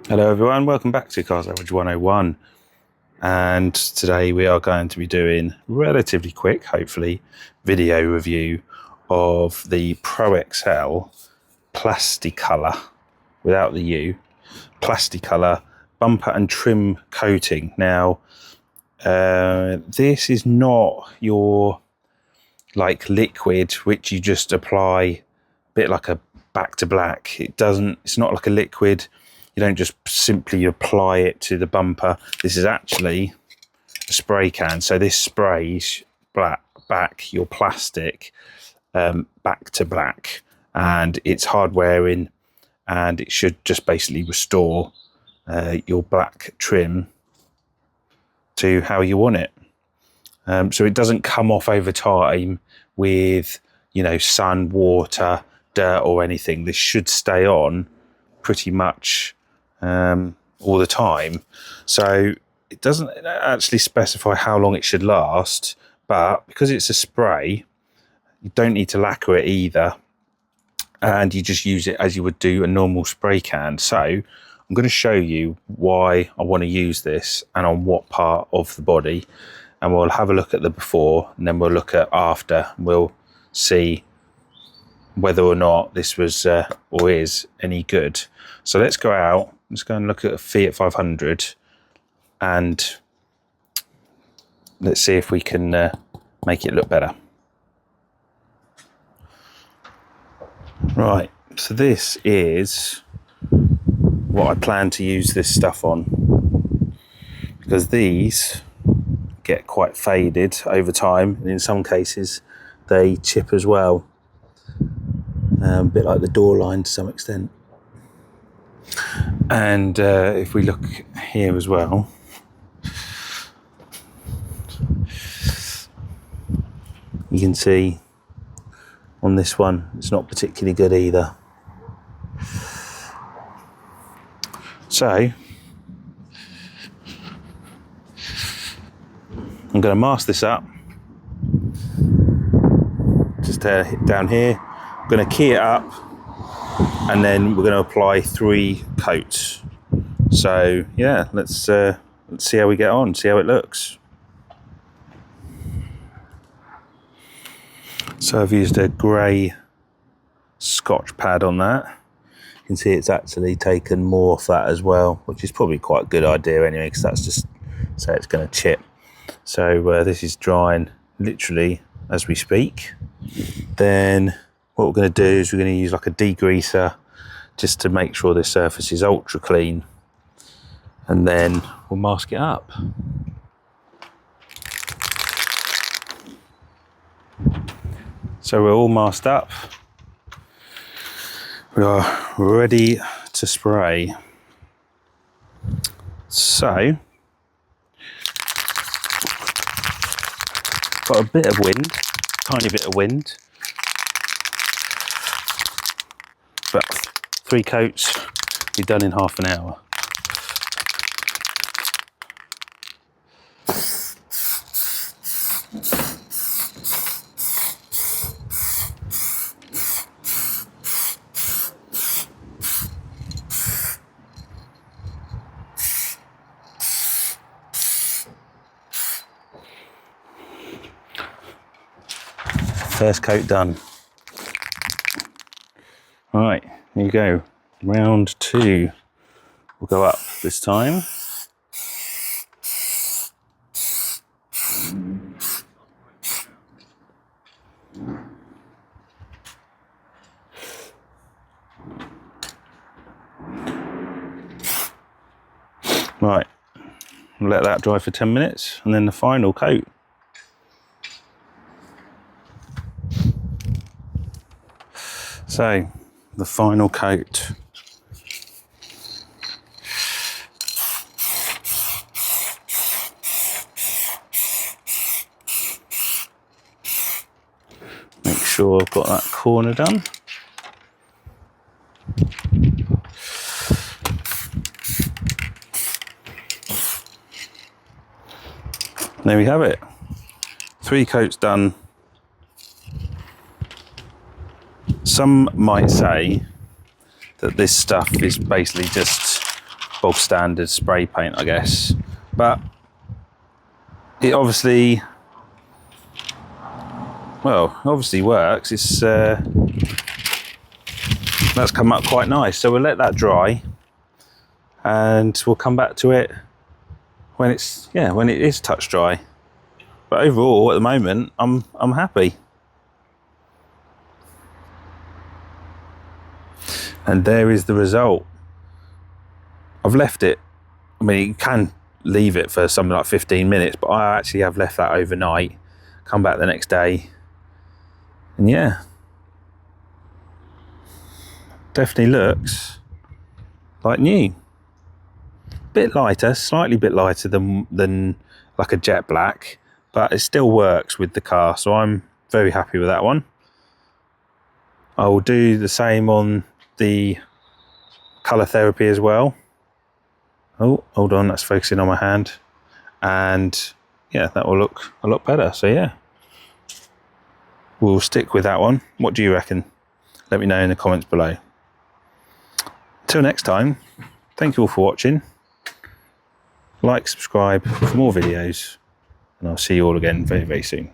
Hello everyone, welcome back to Cars Average 101, and today we are going to be doing relatively quick, hopefully, video review of the ProXL PlastiColor, without the U, PlastiColor bumper and trim coating. Now, this is not your like liquid which you just apply a bit like a back to black. It's not like a liquid. You don't just simply apply it to the bumper. This is actually a spray can. So this sprays back your plastic back to black, and it's hard wearing, and it should just basically restore your black trim to how you want it. So it doesn't come off over time with, you know, sun, water, dirt or anything. This should stay on pretty much all the time. So it doesn't actually specify how long it should last, but because it's a spray, you don't need to lacquer it either, and you just use it as you would do a normal spray can. So I'm going to show you why I want to use this and on what part of the body, and we'll have a look at the before and then we'll look at after. We'll see whether or not this was or is any good. So let's go out. Let's go and look at a Fiat 500 and let's see if we can make it look better. Right, so this is what I plan to use this stuff on, because these get quite faded over time, and in some cases they chip as well, a bit like the door line to some extent. And if we look here as well, you can see on this one it's not particularly good either. So I'm going to mask this up, just hit down here. I'm going to key it up, and then we're going to apply 3 coats. So yeah, let's see how we get on, see how it looks. So I've used a grey Scotch pad on that. You can see it's actually taken more off that as well, which is probably quite a good idea anyway, because that's just so it's going to chip. So this is drying literally as we speak. Then what we're going to do is we're going to use like a degreaser just to make sure this surface is ultra clean, and then we'll mask it up. So we're all masked up. We are ready to spray. So, got a bit of wind, tiny bit of wind, but 3 coats be done in half an hour. First coat done. All right, here you go. Round 2. We'll go up this time. Right, let that dry for 10 minutes, and then the final coat. So, the final coat. Make sure I've got that corner done. There we have it. 3 coats done. Some might say that this stuff is basically just bog standard spray paint, I guess. But it obviously, well, obviously works. It's that's come up quite nice. So we'll let that dry, and we'll come back to it when it's, yeah, when it is touch dry. But overall, at the moment, I'm happy. And there is the result. I've left it, I mean, you can leave it for something like 15 minutes, but I actually have left that overnight, come back the next day, and yeah, definitely looks like new. Bit lighter, slightly bit lighter than like a jet black, but it still works with the car, so I'm very happy with that one. I will do the same on the colour therapy as well. Oh, hold on, that's focusing on my hand. And yeah, that will look a lot better. So yeah, we'll stick with that one. What do you reckon? Let me know in the comments below. Till next time, thank you all for watching. Like, subscribe for more videos, and I'll see you all again very, very soon.